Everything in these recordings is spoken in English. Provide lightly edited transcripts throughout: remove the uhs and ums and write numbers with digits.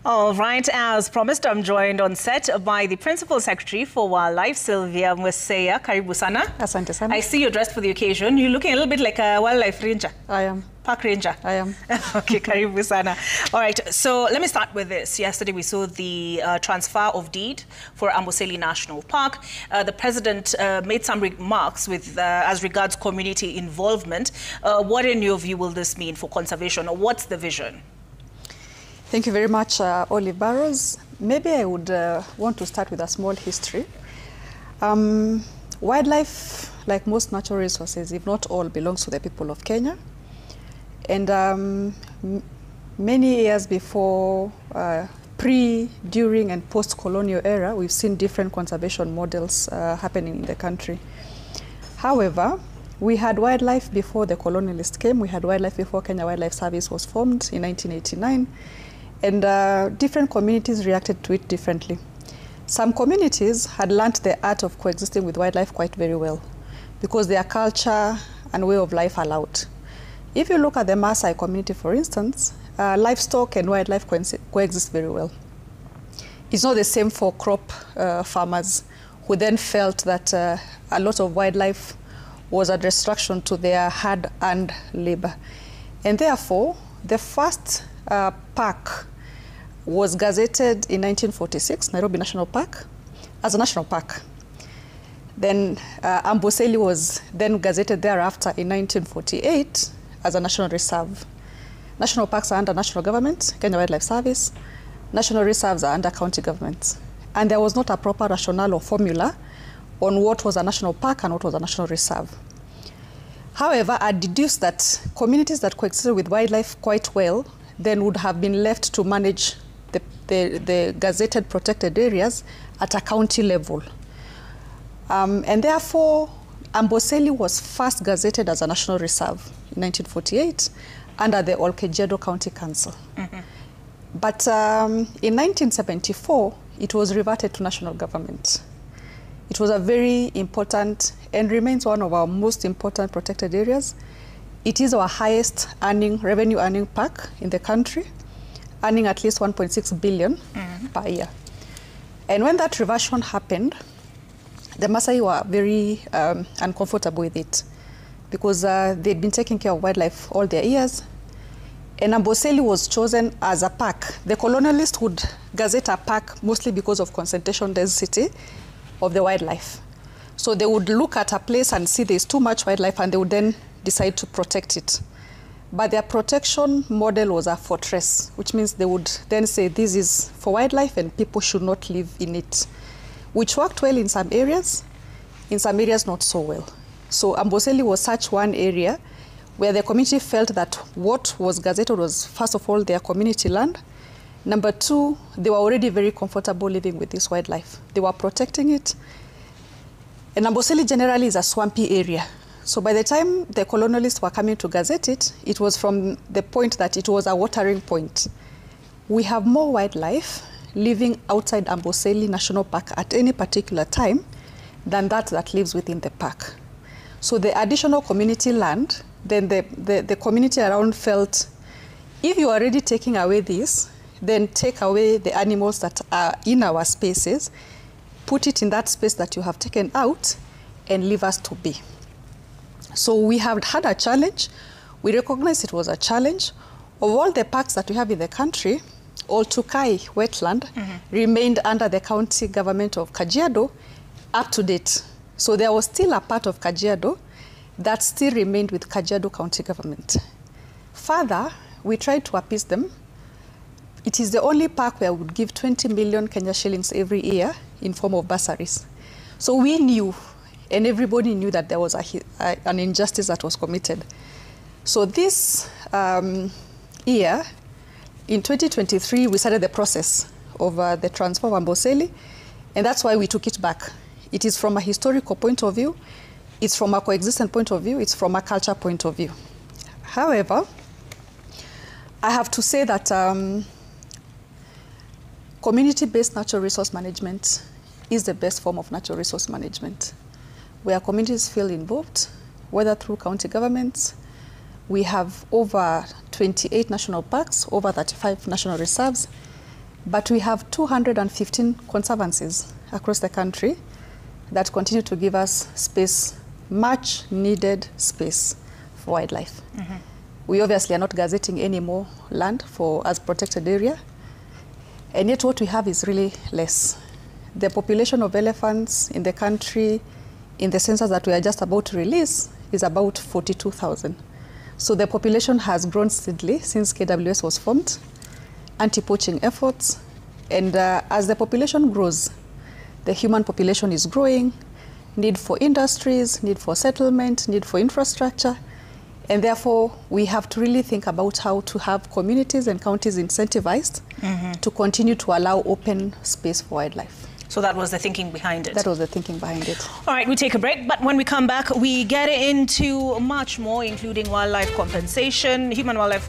All right, as promised, I'm joined on set by the Principal Secretary for Wildlife, Sylvia Mweseya. Karibu sana. Asante sana. I see you're dressed for the occasion. You're looking a little bit like a wildlife ranger. I am. Park ranger. I am. Okay, karibu sana. All right, so let me start with this. Yesterday we saw the transfer of deed for Amboseli National Park. The president made some remarks with as regards community involvement. What in your view will this mean for conservation, or what's the vision? Thank you very much, Olive Barrows. Maybe I would want to start with a small history. Wildlife, like most natural resources, if not all, belongs to the people of Kenya. And many years before, during, and post-colonial era, we've seen different conservation models happening in the country. However, we had wildlife before the colonialists came. We had wildlife before Kenya Wildlife Service was formed in 1989. And different communities reacted to it differently. Some communities had learned the art of coexisting with wildlife quite very well because their culture and way of life allowed. If you look at the Maasai community, for instance, livestock and wildlife coexist very well. It's not the same for crop farmers who then felt that a lot of wildlife was a distraction to their hard-earned labor. And therefore, the first park was gazetted in 1946, Nairobi National Park, as a national park. Then Amboseli was then gazetted thereafter in 1948 as a national reserve. National parks are under national government, Kenya Wildlife Service. National reserves are under county governments. And there was not a proper rationale or formula on what was a national park and what was a national reserve. However, I deduced that communities that coexisted with wildlife quite well then would have been left to manage the gazetted protected areas at a county level. And therefore, Amboseli was first gazetted as a national reserve in 1948 under the Olkejedo County Council. Mm-hmm. But in 1974, it was reverted to national government. It was a very important and remains one of our most important protected areas. It is our highest revenue earning park in the country, earning at least 1.6 billion per year. And when that reversion happened, the Maasai were very uncomfortable with it because they'd been taking care of wildlife all their years. And Amboseli was chosen as a park. The colonialists would gazette a park mostly because of concentration density of the wildlife. So they would look at a place and see there's too much wildlife, and they would then decide to protect it. But their protection model was a fortress, which means they would then say this is for wildlife and people should not live in it, which worked well in some areas not so well. So Amboseli was such one area where the community felt that what was gazetted was, first of all, their community land. Number two, they were already very comfortable living with this wildlife. They were protecting it. And Amboseli generally is a swampy area. So by the time the colonialists were coming to gazette it, it was from the point that it was a watering point. We have more wildlife living outside Amboseli National Park at any particular time than that lives within the park. So the additional community land, then the community around felt, if you are already taking away this, then take away the animals that are in our spaces, put it in that space that you have taken out, and leave us to be. So we have had a challenge. We recognize it was a challenge. Of all the parks that we have in the country, Oltukai wetland remained under the county government of Kajiado up to date. So there was still a part of Kajiado that still remained with Kajiado County government. Further, we tried to appease them. It is the only park where we would give 20 million Kenya shillings every year in form of bursaries. So we knew, and everybody knew, that there was an injustice that was committed. So this year, in 2023, we started the process of the transfer of Amboseli, and that's why we took it back. It is from a historical point of view, it's from a coexistence point of view, it's from a culture point of view. However, I have to say that community-based natural resource management is the best form of natural resource management, where communities feel involved, whether through county governments. We have over 28 national parks, over 35 national reserves, But we have 215 conservancies across the country that continue to give us space, much needed space for wildlife. Mm-hmm. We obviously are not gazetting any more land as protected area, and yet what we have is really less. The population of elephants in the country, in the census that we are just about to release, is about 42,000. So the population has grown steadily since KWS was formed, anti-poaching efforts, and as the population grows, the human population is growing, need for industries, need for settlement, need for infrastructure, and therefore we have to really think about how to have communities and counties incentivized to continue to allow open space for wildlife. So that was the thinking behind it? That was the thinking behind it. All right, we take a break, but when we come back, we get into much more, including wildlife compensation, human-wildlife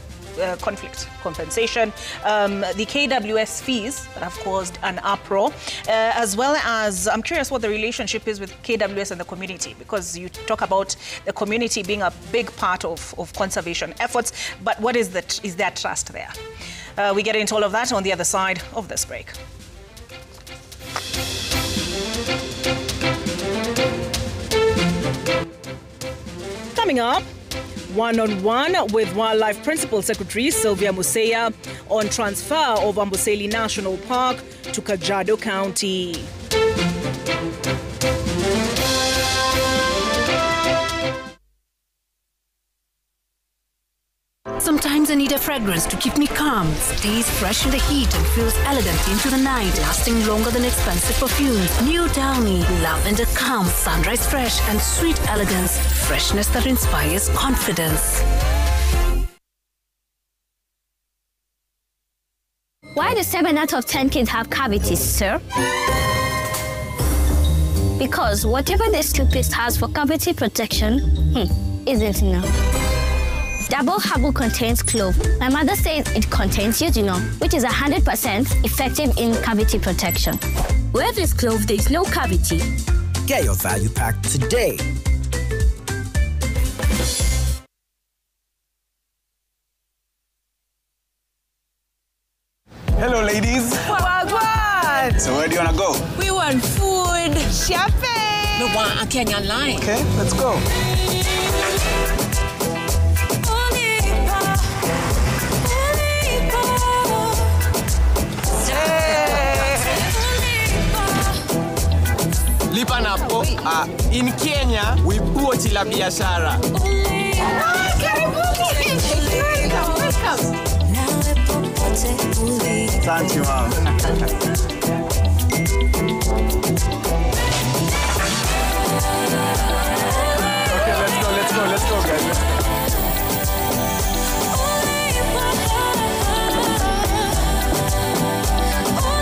conflict compensation, the KWS fees that have caused an uproar, as well as I'm curious what the relationship is with KWS and the community, because you talk about the community being a big part of conservation efforts, but what is there trust there? We get into all of that on the other side of this break. Coming up, one-on-one with Wildlife Principal Secretary Sylvia Museya on transfer of Amboseli National Park to Kajiado County. Sometimes I need a fragrance to keep me calm, stays fresh in the heat and feels elegant into the night, lasting longer than expensive perfumes. New Downy, lavender calm, sunrise fresh and sweet elegance, freshness that inspires confidence. Why do 7 out of 10 kids have cavities, sir? Because whatever this toothpaste has for cavity protection, isn't enough. Double Herbal contains clove. My mother says it contains eugenol, which is 100% effective in cavity protection. Where there's clove, there's no cavity. Get your value pack today. Hello, ladies. Wagwan! So where do you want to go? We want food. Shopping. We want a Kenyan line. Okay, let's go. Lipa napo. In Kenya, we boat la biashara. Thank you, Mom. Okay, let's go, guys.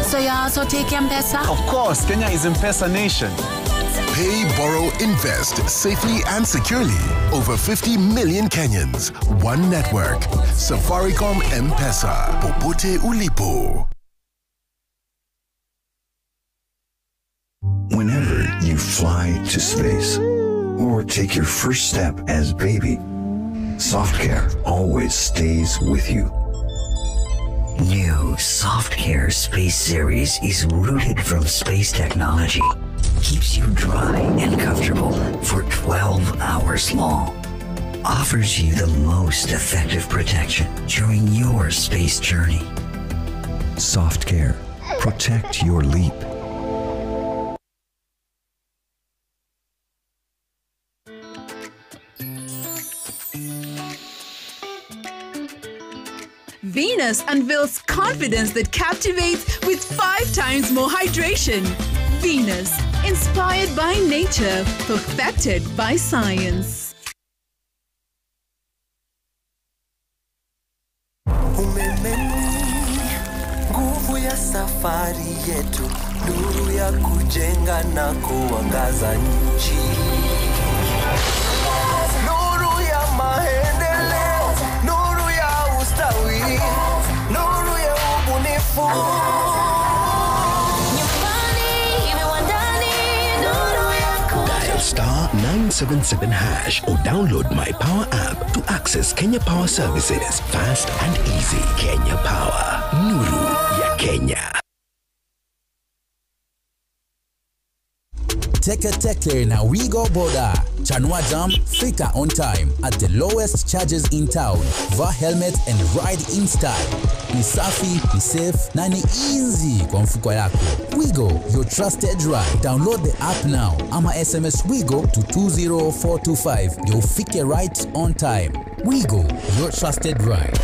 So you also take M-Pesa? Of course, Kenya is M-Pesa nation. Pay, borrow, invest safely and securely. Over 50 million Kenyans. One network. Safaricom M-Pesa. Popote ulipo. Whenever you fly to space or take your first step as baby, SoftCare always stays with you. New SoftCare Space Series is rooted from space technology. Keeps you dry and comfortable for 12 hours long. Offers you the most effective protection during your space journey. SoftCare. Protect your leap. Venus unveils confidence that captivates with 5 times more hydration. Venus, inspired by nature, perfected by science. Nguvu ya safari yetu, nuru ya kujenga na kuangaza nchi. Nuru ya maendeleo, nuru ya ustawi, nuru ya ubunifu. Dial *977# or download my Power app to access Kenya Power services fast and easy. Kenya Power, nuru ya Kenya. Teke na Wigo Boda. Chanua Jam, fika on time at the lowest charges in town. Wear helmet and ride in style. Ni safi, ni safe, na ni easy kwa mfuko yako. Wigo, your trusted ride. Download the app now. Ama SMS Wigo to 20425. You'll fike right on time. Wigo, your trusted ride.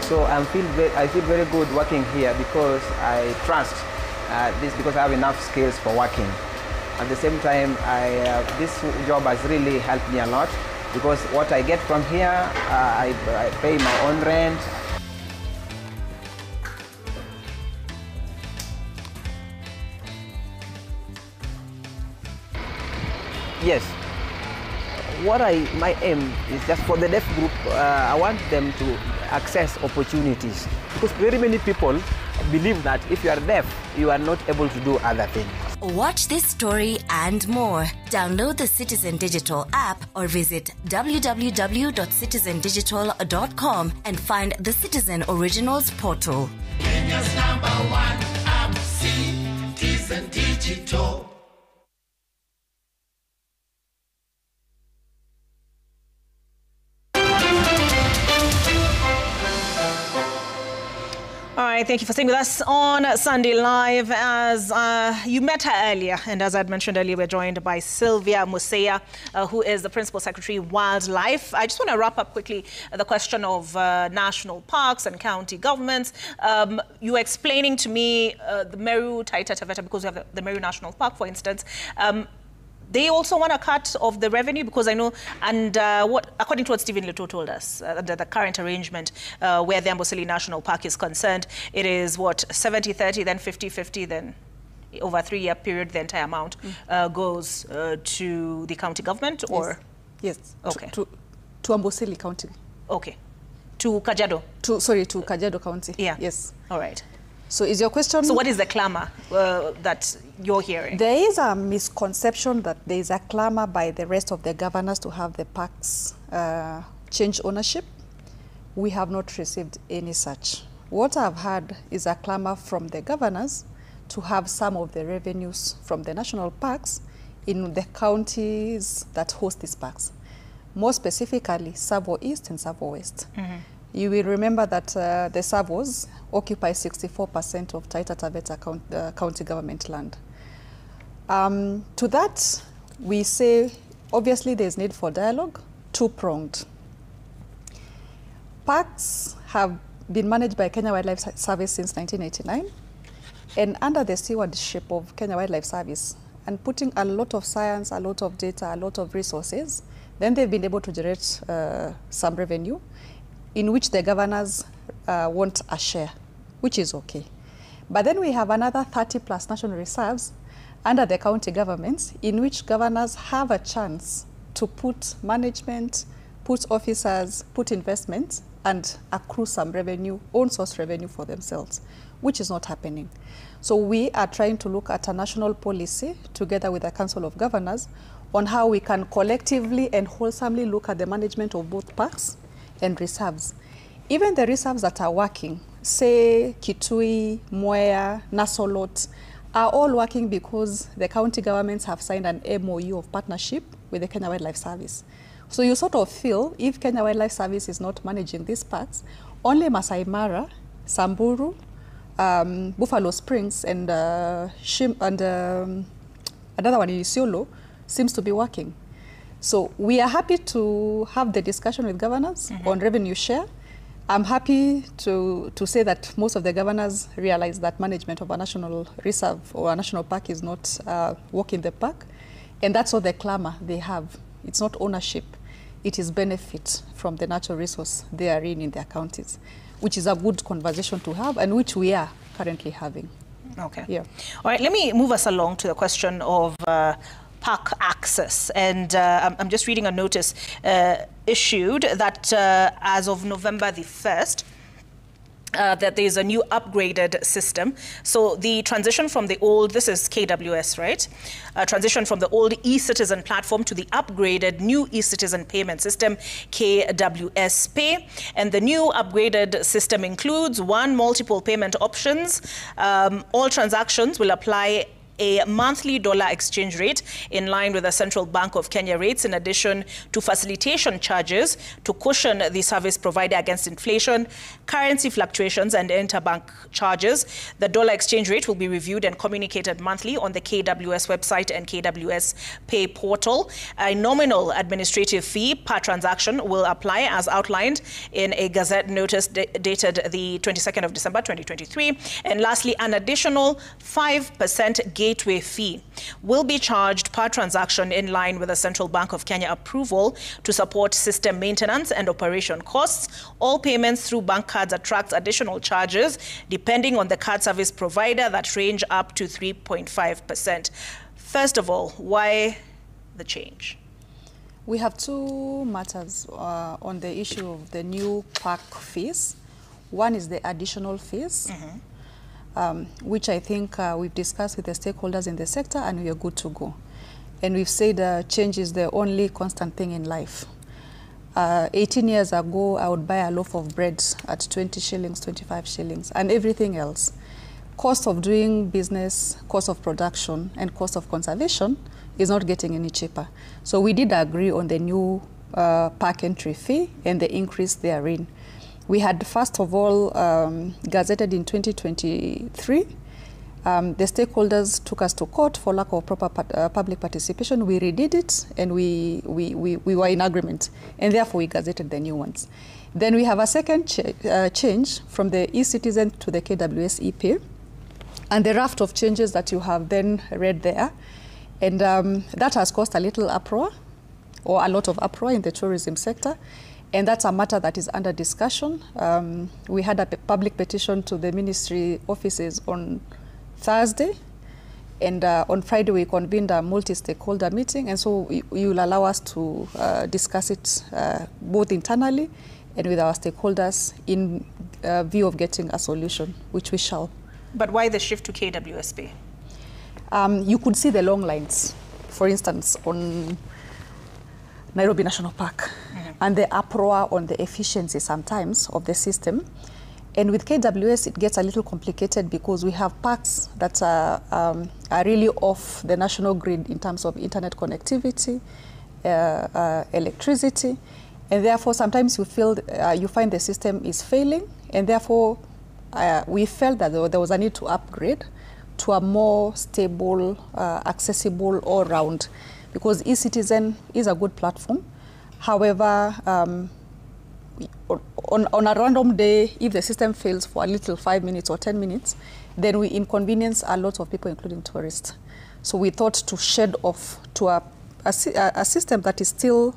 So I feel very good working here because I trust this because I have enough skills for working. At the same time, this job has really helped me a lot because what I get from here, I pay my own rent. Yes. My aim is just for the deaf group, I want them to access opportunities. Because very many people believe that if you are deaf, you are not able to do other things. Watch this story and more. Download the Citizen Digital app or visit www.citizendigital.com and find the Citizen Originals portal. Kenya's #1 app, Citizen Digital. All right, thank you for staying with us on Sunday Live. As you met her earlier, and as I'd mentioned earlier, we're joined by Sylvia Musea, who is the Principal Secretary Wildlife. I just want to wrap up quickly the question of national parks and county governments. You were explaining to me the Meru Taita Taveta, because we have the Meru National Park, for instance. They also want a cut of the revenue because I know, and according to what Stephen Leto told us, under the current arrangement where the Amboseli National Park is concerned, it is what, 70-30, then 50-50, then over a 3-year period, the entire amount goes to the county government, or? Yes. Okay. To Amboseli County. Okay. To Kajiado? To Kajiado County. Yeah. Yes. All right. So is your question... So what is the clamor that you're hearing? There is a misconception that there is a clamor by the rest of the governors to have the parks change ownership. We have not received any such. What I've heard is a clamor from the governors to have some of the revenues from the national parks in the counties that host these parks. More specifically, Savo East and Savo West. You will remember that the Savos occupy 64% of Taita Taveta county government land. To that, we say, obviously, there's need for dialogue, two-pronged. Parks have been managed by Kenya Wildlife Service since 1989, and under the stewardship of Kenya Wildlife Service, and putting a lot of science, a lot of data, a lot of resources, then they've been able to generate some revenue, in which the governors want a share, which is okay. But then we have another 30+ national reserves under the county governments, in which governors have a chance to put management, put officers, put investments, and accrue some revenue, own source revenue for themselves, which is not happening. So we are trying to look at a national policy together with the Council of Governors on how we can collectively and wholesomely look at the management of both parks and reserves. Even the reserves that are working, say Kitui, Mwea, Nasolot, are all working because the county governments have signed an MOU of partnership with the Kenya Wildlife Service. So you sort of feel if Kenya Wildlife Service is not managing these parks, only Masai Mara, Samburu, Buffalo Springs, and another one in Isiolo seems to be working. So we are happy to have the discussion with governors on revenue share. I'm happy to say that most of the governors realize that management of a national reserve or a national park is not working the park. And that's what the clamor they have. It's not ownership. It is benefit from the natural resource they are in their counties. which is a good conversation to have and which we are currently having. Okay. Yeah. All right, let me move us along to the question of park access. And I'm just reading a notice issued that as of November the 1st, that there is a new upgraded system. So the transition from the old, this is KWS, right? Transition from the old eCitizen platform to the upgraded new eCitizen payment system, KWS Pay. And the new upgraded system includes multiple payment options. All transactions will apply a monthly dollar exchange rate in line with the Central Bank of Kenya rates, in addition to facilitation charges to cushion the service provider against inflation, currency fluctuations, and interbank charges. The dollar exchange rate will be reviewed and communicated monthly on the KWS website and KWS Pay portal. A nominal administrative fee per transaction will apply as outlined in a Gazette notice dated the 22nd of December 2023. And lastly, an additional 5% gateway fee will be charged per transaction in line with the Central Bank of Kenya approval to support system maintenance and operation costs. All payments through bank cards attract additional charges depending on the card service provider that range up to 3.5%. First of all, why the change? We have two matters on the issue of the new park fees. One is the additional fees. Which I think we've discussed with the stakeholders in the sector, and we are good to go. And we've said change is the only constant thing in life. 18 years ago, I would buy a loaf of bread at 20 shillings, 25 shillings, and everything else. Cost of doing business, cost of production, and cost of conservation is not getting any cheaper. So we did agree on the new park entry fee and the increase therein. We had, first of all, gazetted in 2023. The stakeholders took us to court for lack of proper public participation. We redid it, and we were in agreement, and therefore we gazetted the new ones. Then we have a second change from the eCitizen to the KWS e-Pay, and the raft of changes that you have then read there. And that has caused a little uproar, or a lot of uproar in the tourism sector. And that's a matter that is under discussion. We had a public petition to the ministry offices on Thursday, and on Friday we convened a multi-stakeholder meeting, and so you will allow us to discuss it both internally and with our stakeholders in view of getting a solution, which we shall. But why the shift to KWS Pay? You could see the long lines, for instance, on Nairobi National Park, and the uproar on the efficiency sometimes of the system. And with KWS, it gets a little complicated because we have parks that are really off the national grid in terms of internet connectivity, electricity, and therefore sometimes you find the system is failing, and therefore we felt that there was a need to upgrade to a more stable, accessible all-round, because eCitizen is a good platform. However, on a random day, if the system fails for a little 5 minutes or 10 minutes, then we inconvenience a lot of people, including tourists. So we thought to shed off to a system that is still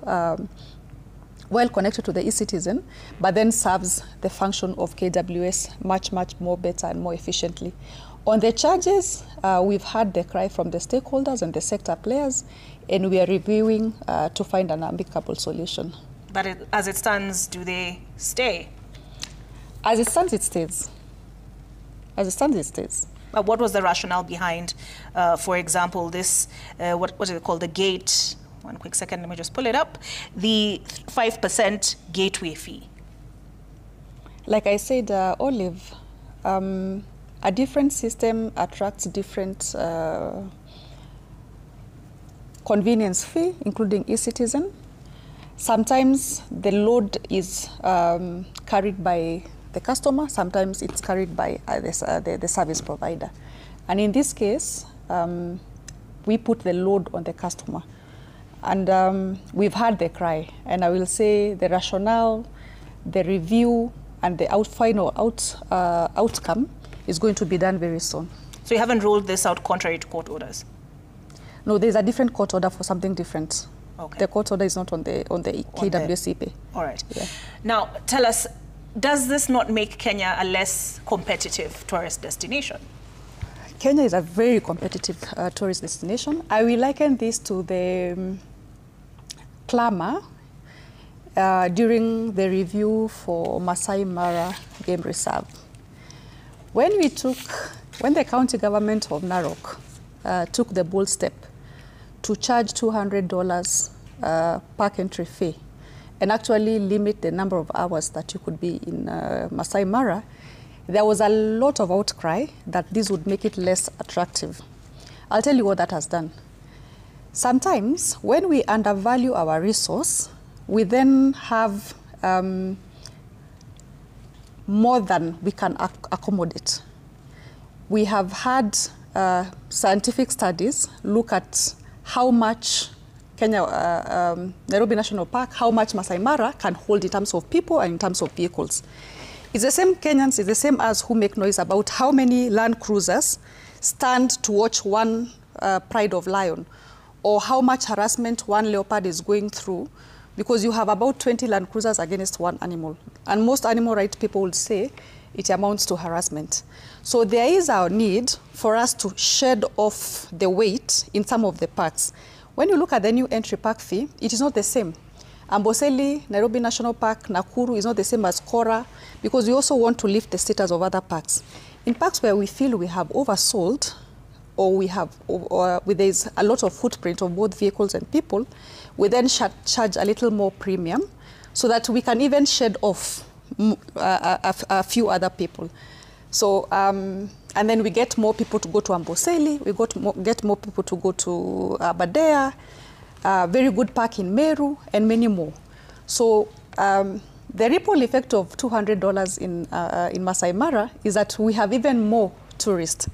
well connected to the eCitizen, but then serves the function of KWS much, much more better and more efficiently. On the charges, we've heard the cry from the stakeholders and the sector players, and we are reviewing to find an amicable solution. But as it stands, do they stay? As it stands, it stays. As it stands, it stays. But what was the rationale behind, for example, this, what is it called, the gate? One quick second, let me just pull it up. The 5% gateway fee. Like I said, Olive, a different system attracts different convenience fee, including eCitizen. Sometimes the load is carried by the customer, sometimes it's carried by the service provider. And in this case, we put the load on the customer. And we've heard the cry, and I will say the rationale, the review, and the final outcome is going to be done very soon. So you haven't rolled this out contrary to court orders? No, there's a different court order for something different. Okay. The court order is not on the KWS e-Pay. All right. Yeah. Now, tell us, does this not make Kenya a less competitive tourist destination? Kenya is a very competitive tourist destination. I will liken this to the clamor during the review for Masai Mara Game Reserve. When the county government of Narok took the bold step to charge $200 park entry fee and actually limit the number of hours that you could be in Masai Mara, there was a lot of outcry that this would make it less attractive. I'll tell you what that has done. Sometimes when we undervalue our resource, we then have more than we can accommodate. We have had scientific studies look at how much Nairobi National Park, how much Masai Mara can hold in terms of people and in terms of vehicles. It's the same Kenyans, it's the same as who make noise about how many Land Cruisers stand to watch one Pride of Lion, or how much harassment one leopard is going through, because you have about 20 Land Cruisers against one animal. And most animal rights people would say it amounts to harassment. So there is a need for us to shed off the weight in some of the parks. When you look at the new entry park fee, it is not the same. Amboseli, Nairobi National Park, Nakuru is not the same as Kora, because we also want to lift the status of other parks. In parks where we feel we have oversold, or there is a lot of footprint of both vehicles and people, we then charge a little more premium so that we can even shed off a few other people. So, and then we get more people to go to Amboseli, we get more people to go to Aberdare, very good park in Meru, and many more. So the ripple effect of $200 in Masai Mara is that we have even more tourists.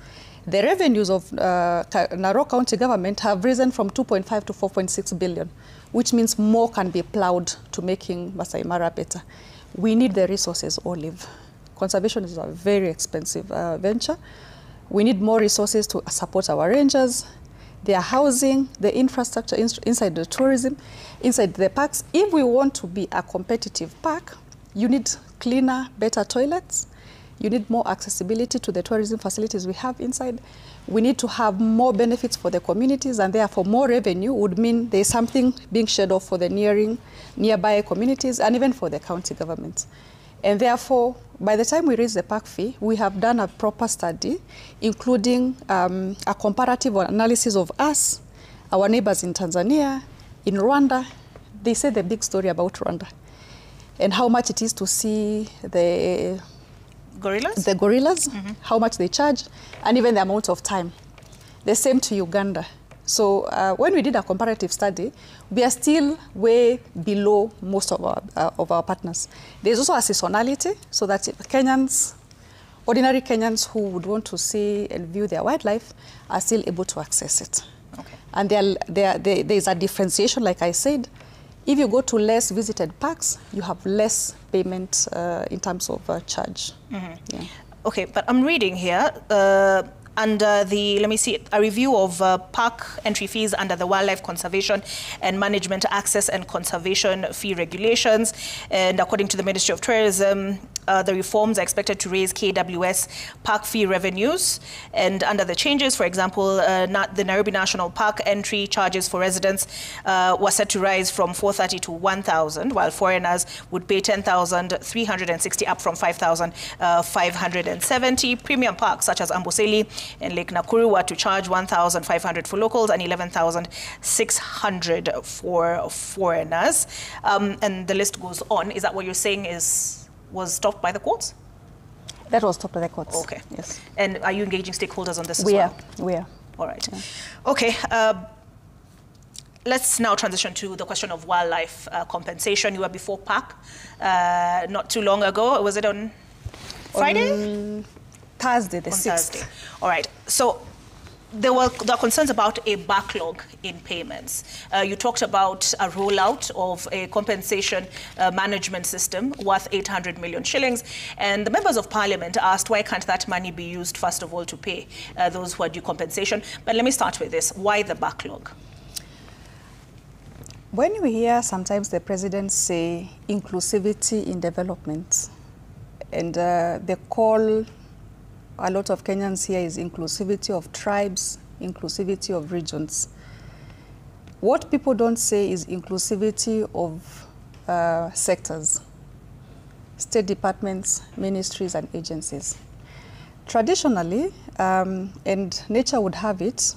The revenues of Narok County government have risen from 2.5 to 4.6 billion, which means more can be plowed to making Masai Mara better. We need the resources, Olive. Conservation is a very expensive venture. We need more resources to support our rangers, their housing, the infrastructure inside the tourism, inside the parks. If we want to be a competitive park, you need cleaner, better toilets. You need more accessibility to the tourism facilities we have inside. We need to have more benefits for the communities, and therefore more revenue would mean there's something being shed off for the nearby communities and even for the county governments. And therefore, by the time we raise the park fee, we have done a proper study, including a comparative analysis of us, our neighbors in Tanzania, in Rwanda. They say the big story about Rwanda and how much it is to see the gorillas, how much they charge, and even the amount of time. The same to Uganda. So when we did a comparative study, we are still way below most of our partners. There's also a seasonality, so that Kenyans, ordinary Kenyans who would want to see and view their wildlife are still able to access it. Okay. And there is a differentiation, like I said. If you go to less visited parks, you have less payment in terms of charge. Yeah. Okay, but I'm reading here, under the, let me see, a review of park entry fees under the Wildlife Conservation and Management Access and Conservation Fee Regulations. And according to the Ministry of Tourism, the reforms are expected to raise KWS park fee revenues. And under the changes, for example, the Nairobi National Park entry charges for residents were set to rise from 430 to 1,000, while foreigners would pay 10,360, up from 5,570. Premium parks such as Amboseli and Lake Nakuru were to charge 1,500 for locals and 11,600 for foreigners. And the list goes on. Is that what you're saying was stopped by the courts? That was stopped by the courts. Okay. Yes. And are you engaging stakeholders on this as well? We are. All right. Yeah. Okay. Let's now transition to the question of wildlife compensation. You were before PAC not too long ago. Was it on Friday? On Thursday, the 6th. Thursday. All right. So there are concerns about a backlog in payments. You talked about a rollout of a compensation management system worth 800 million shillings. And the members of parliament asked, why can't that money be used, first of all, to pay those who are due compensation? But let me start with this. Why the backlog? When we hear sometimes the president say inclusivity in development, And the call a lot of Kenyans here is inclusivity of tribes, inclusivity of regions. What people don't say is inclusivity of sectors, state departments, ministries, and agencies. Traditionally, and nature would have it,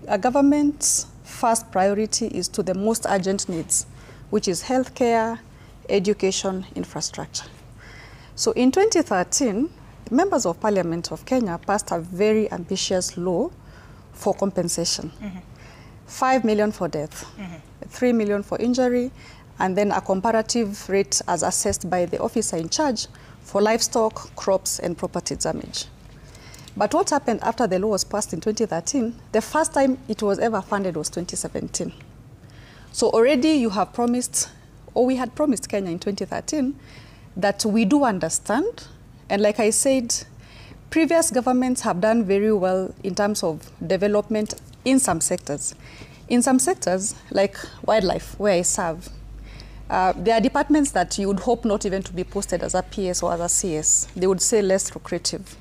a government's first priority is to the most urgent needs, which is healthcare, education, infrastructure. So in 2013, members of Parliament of Kenya passed a very ambitious law for compensation. 5 million for death, 3 million for injury, and then a comparative rate as assessed by the officer in charge for livestock, crops, and property damage. But what happened after the law was passed in 2013, the first time it was ever funded was 2017. So already you have promised, or we had promised Kenya in 2013, that we do understand. And like I said, previous governments have done very well in terms of development in some sectors. In some sectors, like wildlife, where I serve, there are departments that you would hope not even to be posted as a PS or as a CS. They would say less lucrative.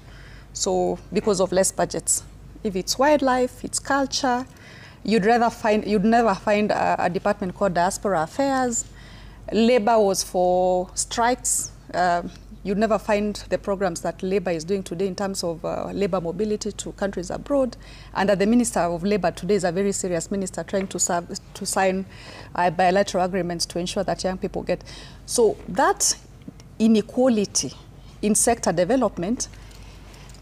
So because of less budgets. If it's wildlife, it's culture, you'd never find a department called diaspora affairs. Labor was for strikes. You'd never find the programs that Labor is doing today in terms of labor mobility to countries abroad. And that the Minister of Labor today is a very serious minister trying to sign bilateral agreements to ensure that young people get. So that inequality in sector development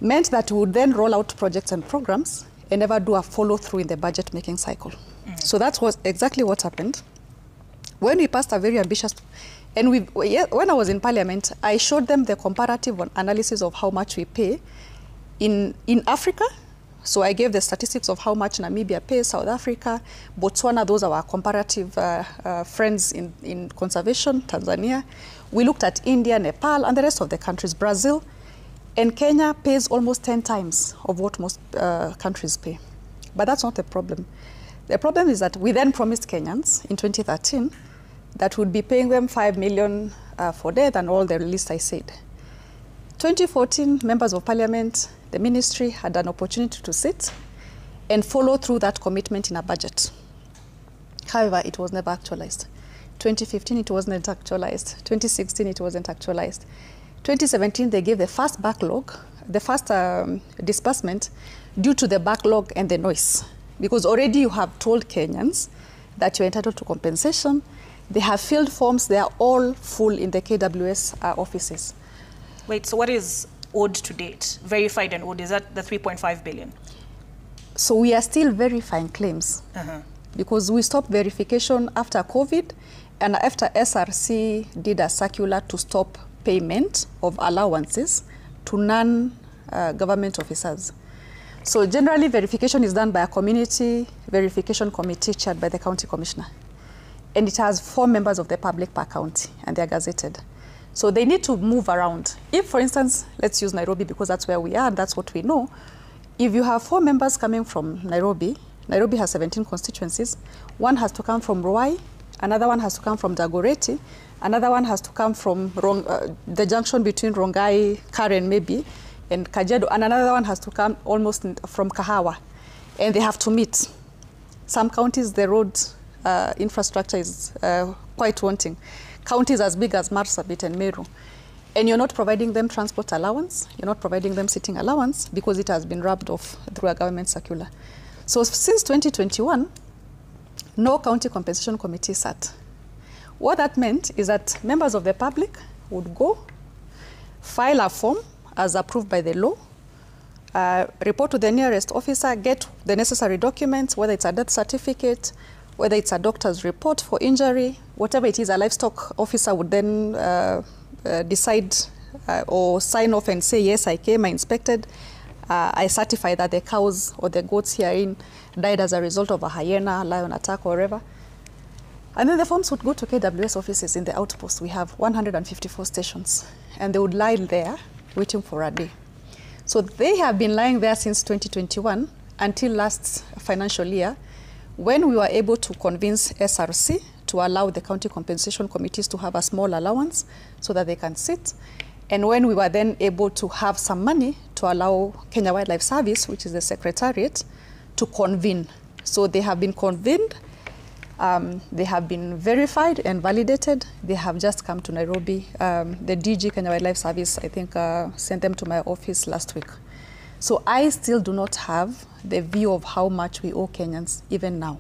meant that we would then roll out projects and programs and never do a follow-through in the budget-making cycle. So that was exactly what happened. When we passed a very ambitious, and when I was in Parliament, I showed them the comparative analysis of how much we pay in Africa. So I gave the statistics of how much Namibia pays, South Africa, Botswana, those are our comparative friends in conservation, Tanzania. We looked at India, Nepal, and the rest of the countries, Brazil. And Kenya pays almost 10 times of what most countries pay. But that's not the problem. The problem is that we then promised Kenyans in 2013 that we'd be paying them 5 million for death and all the list I said. 2014, members of Parliament, the ministry had an opportunity to sit and follow through that commitment in a budget. However, it was never actualized. 2015, it wasn't actualized. 2016, it wasn't actualized. 2017, they gave the first backlog, the first disbursement due to the backlog and the noise. Because already you have told Kenyans that you're entitled to compensation. They have filled forms, they are all full in the KWS offices. Wait, so what is owed to date? Verified and owed, is that the 3.5 billion? So we are still verifying claims. Because we stopped verification after COVID and after SRC did a circular to stop payment of allowances to non-government officers. So generally verification is done by a community verification committee chaired by the county commissioner. And it has 4 members of the public per county and they're gazetted. So they need to move around. If, for instance, let's use Nairobi because that's where we are and that's what we know. If you have 4 members coming from Nairobi, Nairobi has 17 constituencies. One has to come from Ruai, another one has to come from Dagoretti, another one has to come from the junction between Rongai, Karen maybe, and Kajedo, and another one has to come almost from Kahawa. And they have to meet. Some counties, the road infrastructure is quite wanting. Counties as big as Marsabit and Meru. And you're not providing them transport allowance, you're not providing them sitting allowance because it has been rubbed off through a government circular. So since 2021, no county compensation committee sat. What that meant is that members of the public would go, file a form as approved by the law, report to the nearest officer, get the necessary documents, whether it's a death certificate, whether it's a doctor's report for injury, whatever it is, a livestock officer would then decide or sign off and say, yes, I came, I inspected, I certify that the cows or the goats herein died as a result of a hyena, lion attack, or whatever. And then the forms would go to KWS offices in the outpost. We have 154 stations, and they would lie there waiting for a day. So they have been lying there since 2021 until last financial year, when we were able to convince SRC to allow the county compensation committees to have a small allowance so that they can sit. And when we were then able to have some money to allow Kenya Wildlife Service, which is the secretariat, to convene. So they have been convened, they have been verified and validated. They have just come to Nairobi. The DG Kenya Wildlife Service, I think, sent them to my office last week. So I still do not have the view of how much we owe Kenyans even now.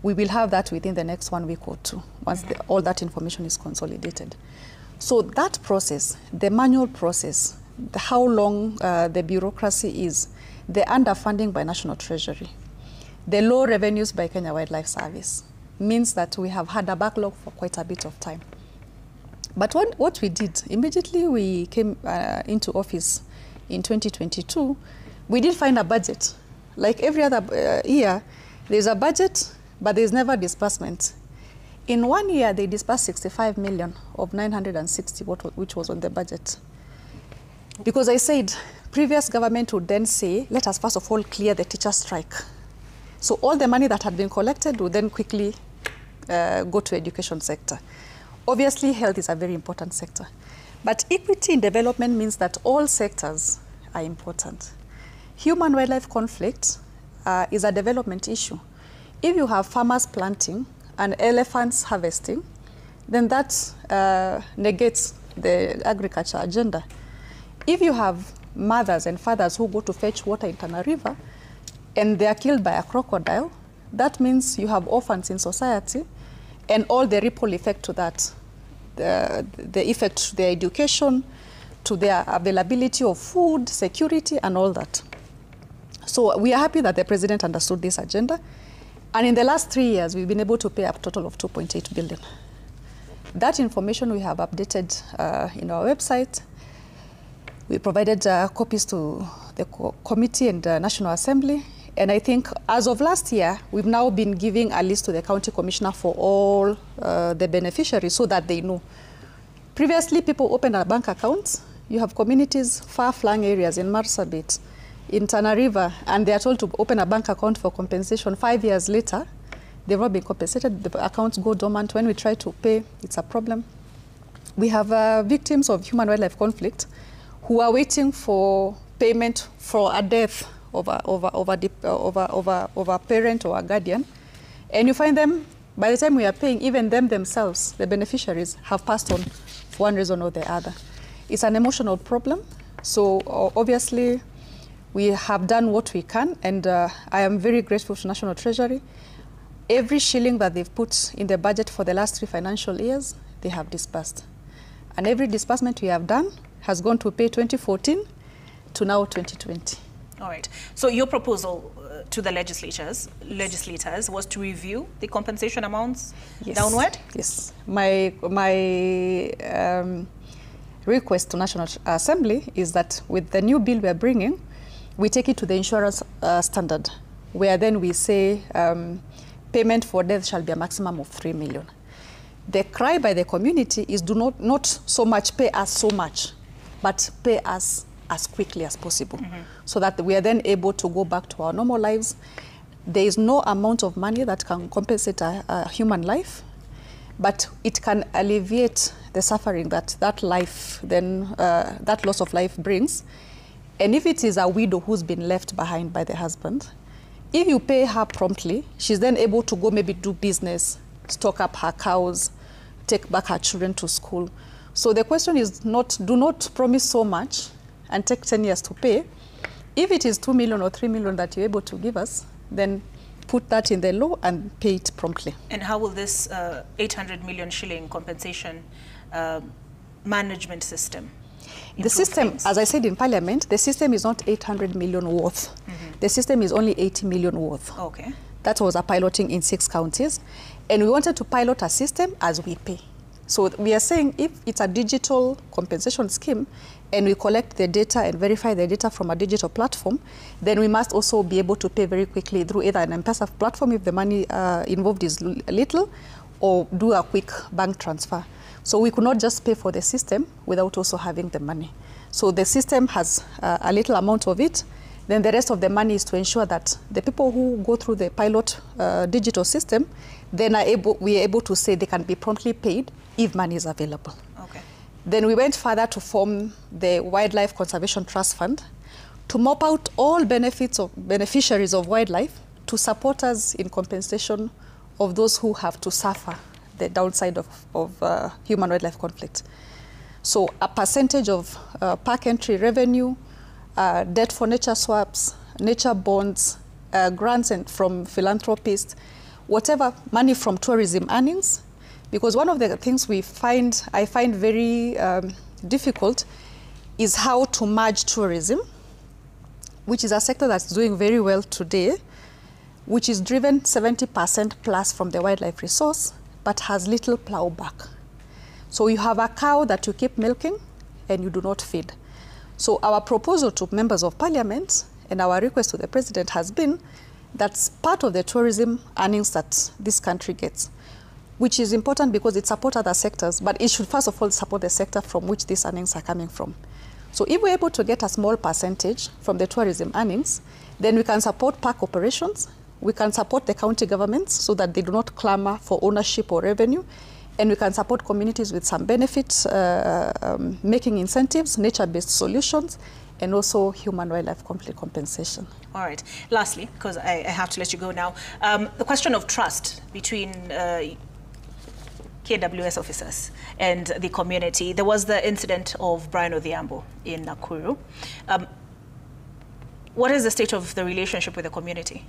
We will have that within the next 1 week or two, once all that information is consolidated. So that process, the manual process, how long the bureaucracy is, the underfunding by National Treasury, the low revenues by Kenya Wildlife Service, means that we have had a backlog for quite a bit of time. But what we did, immediately we came into office in 2022, we did find a budget. Like every other year, there's a budget, but there's never disbursement. In 1 year, they disbursed 65 million of 960, which was on the budget. Because I said, previous government would then say, let us first of all clear the teacher strike. So all the money that had been collected would then quickly go to education sector. Obviously, health is a very important sector. But equity in development means that all sectors are important. Human-wildlife conflict is a development issue. If you have farmers planting and elephants harvesting, then that negates the agriculture agenda. If you have mothers and fathers who go to fetch water in Tana River and they are killed by a crocodile, that means you have orphans in society and all the ripple effect to that. The effect to their education, to their availability of food, security, and all that. So we are happy that the president understood this agenda. And in the last 3 years, we've been able to pay a total of 2.8 billion. That information we have updated in our website. We provided copies to the committee and National Assembly. And I think as of last year, we've now been giving a list to the county commissioner for all the beneficiaries so that they know. Previously, people opened a bank account. You have communities, far-flung areas in Marsabit, in Tana River, and they are told to open a bank account for compensation. 5 years later, they've not been compensated. The accounts go dormant. When we try to pay, it's a problem. We have victims of human-wildlife conflict who are waiting for payment for a death of a parent or a guardian. And you find them, by the time we are paying, even them themselves, the beneficiaries, have passed on for one reason or the other. It's an emotional problem. So obviously, we have done what we can, and I am very grateful to National Treasury. Every shilling that they've put in the budget for the last 3 financial years, they have disbursed. And every disbursement we have done has gone to pay 2014 to now 2020. All right. So your proposal to the legislators was to review the compensation amounts downward? Yes. My request to National Assembly is that with the new bill we are bringing, we take it to the insurance standard, where then we say payment for death shall be a maximum of 3 million. The cry by the community is do not so much pay us so much, but pay us as quickly as possible, so that we are then able to go back to our normal lives. There is no amount of money that can compensate a human life, but it can alleviate the suffering that life, then that loss of life brings. And if it is a widow who's been left behind by the husband, if you pay her promptly, she's then able to go maybe do business, stock up her cows, take back her children to school. So the question is do not promise so much and take 10 years to pay. If it is 2 million or 3 million that you're able to give us, then put that in the law and pay it promptly. And how will this 800 million shilling compensation management system The system, as I said in Parliament, the system is not 800 million worth. The system is only 80 million worth. Okay. That was a piloting in 6 counties. And we wanted to pilot a system as we pay. So we are saying if it's a digital compensation scheme and we collect the data and verify the data from a digital platform, then we must also be able to pay very quickly through either an M-Pesa platform if the money involved is little, or do a quick bank transfer. So we could not just pay for the system without also having the money. So the system has a little amount of it. Then the rest of the money is to ensure that the people who go through the pilot digital system, then we are able to say they can be promptly paid if money is available. Okay. Then we went further to form the Wildlife Conservation Trust Fund to mop out all beneficiaries of wildlife to support us in compensation of those who have to suffer the downside of human-wildlife conflict. So a percentage of park entry revenue, debt for nature swaps, nature bonds, grants from philanthropists, whatever money from tourism earnings, because one of the things I find very difficult is how to merge tourism, which is a sector that's doing very well today, which is driven 70% plus from the wildlife resource, but has little plowback. So you have a cow that you keep milking and you do not feed. So our proposal to members of parliament and our request to the president has been that's part of the tourism earnings that this country gets, which is important because it supports other sectors, but it should first of all support the sector from which these earnings are coming from. So if we're able to get a small percentage from the tourism earnings, then we can support park operations, we can support the county governments so that they do not clamor for ownership or revenue, and we can support communities with some benefits, making incentives, nature-based solutions, and also human-wildlife conflict compensation. All right. Lastly, because I have to let you go now, the question of trust between KWS officers and the community. There was the incident of Brian Odhiambo in Nakuru. What is the state of the relationship with the community?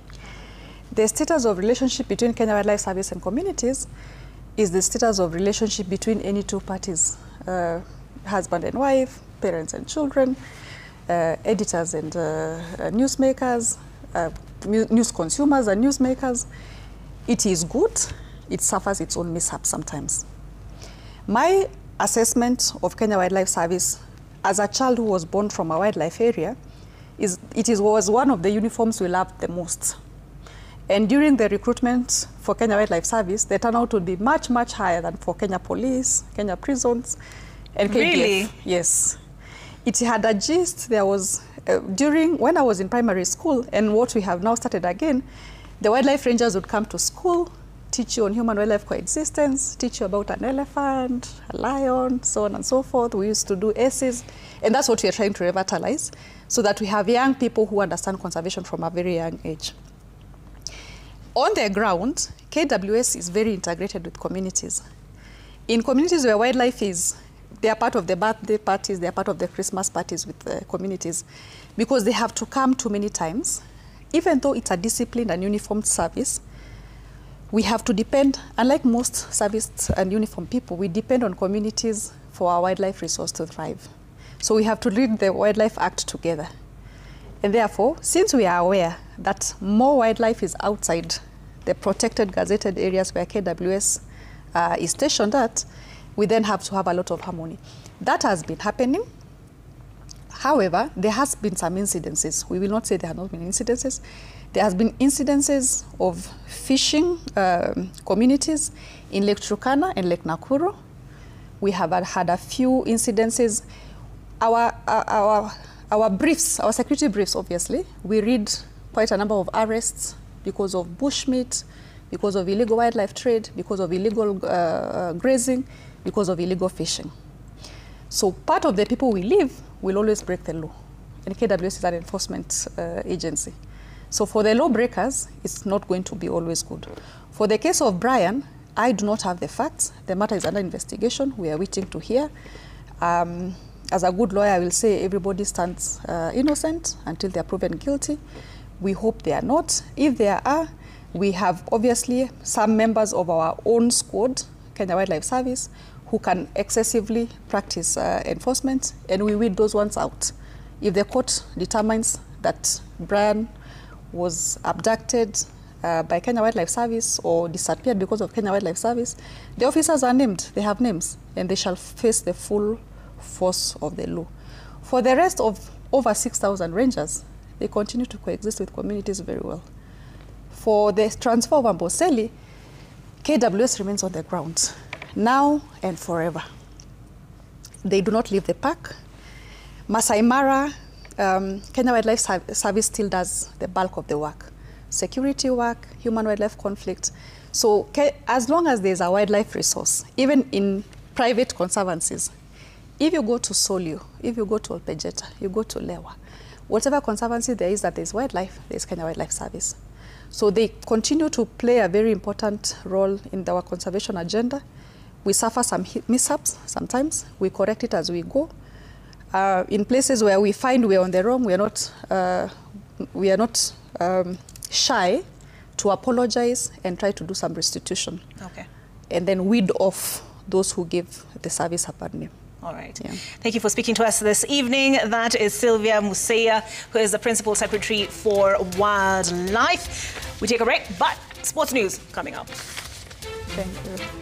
The status of relationship between Kenya Wildlife Service and communities is the status of relationship between any two parties, husband and wife, parents and children, editors and newsmakers, news consumers and newsmakers. It is good. It suffers its own mishaps sometimes. My assessment of Kenya Wildlife Service as a child who was born from a wildlife area is was one of the uniforms we loved the most. And during the recruitment for Kenya Wildlife Service, the turnout would be much, much higher than for Kenya Police, Kenya Prisons, and KDF. Really? Yes. It had a gist. There was, when I was in primary school, and what we have now started again, the wildlife rangers would come to school, teach you on human-wildlife coexistence, teach you about an elephant, a lion, so on and so forth. We used to do essays, and that's what we are trying to revitalize, so that we have young people who understand conservation from a very young age. On the ground, KWS is very integrated with communities. In communities where wildlife is, they are part of the birthday parties, they are part of the Christmas parties with the communities, because they have to come too many times. Even though it's a disciplined and uniformed service, we have to depend, unlike most service and uniformed people, we depend on communities for our wildlife resource to thrive. So we have to read the Wildlife Act together. And therefore, since we are aware that more wildlife is outside the protected gazetted areas where KWS is stationed at, we then have to have a lot of harmony. That has been happening. However, there has been some incidences. We will not say there have not been incidences. There has been incidences of fishing communities in Lake Turkana and Lake Nakuru. We have had a few incidences. Our briefs, our security briefs, obviously, we read quite a number of arrests because of bushmeat, because of illegal wildlife trade, because of illegal grazing, because of illegal fishing. So part of the people we leave will always break the law. And KWS is an enforcement agency. So for the law breakers, it's not going to be always good. For the case of Brian, I do not have the facts. The matter is under investigation. We are waiting to hear. As a good lawyer, I will say everybody stands innocent until they are proven guilty. We hope they are not. If they are, we have obviously some members of our own squad, Kenya Wildlife Service, who can excessively practice enforcement, and we weed those ones out. If the court determines that Brian was abducted by Kenya Wildlife Service or disappeared because of Kenya Wildlife Service, the officers are named, they have names, and they shall face the full force of the law. For the rest of over 6,000 rangers, they continue to coexist with communities very well. For the transfer of Amboseli, KWS remains on the ground, now and forever. They do not leave the park. Masai Mara, Kenya Wildlife Service still does the bulk of the work. Security work, human-wildlife conflict. So as long as there's a wildlife resource, even in private conservancies, if you go to Solio, if you go to Olpejeta, you go to Lewa, whatever conservancy there is that there's wildlife, there's Kenya Wildlife Service. So they continue to play a very important role in our conservation agenda. We suffer some mishaps sometimes. We correct it as we go. In places where we find we're on the wrong, we are not shy to apologize and try to do some restitution. Okay. And then weed off those who give the service a bad name. All right. Yeah. Thank you for speaking to us this evening. That is Sylvia Museya, who is the Principal Secretary for Wildlife. We take a break, but sports news coming up. Thank you.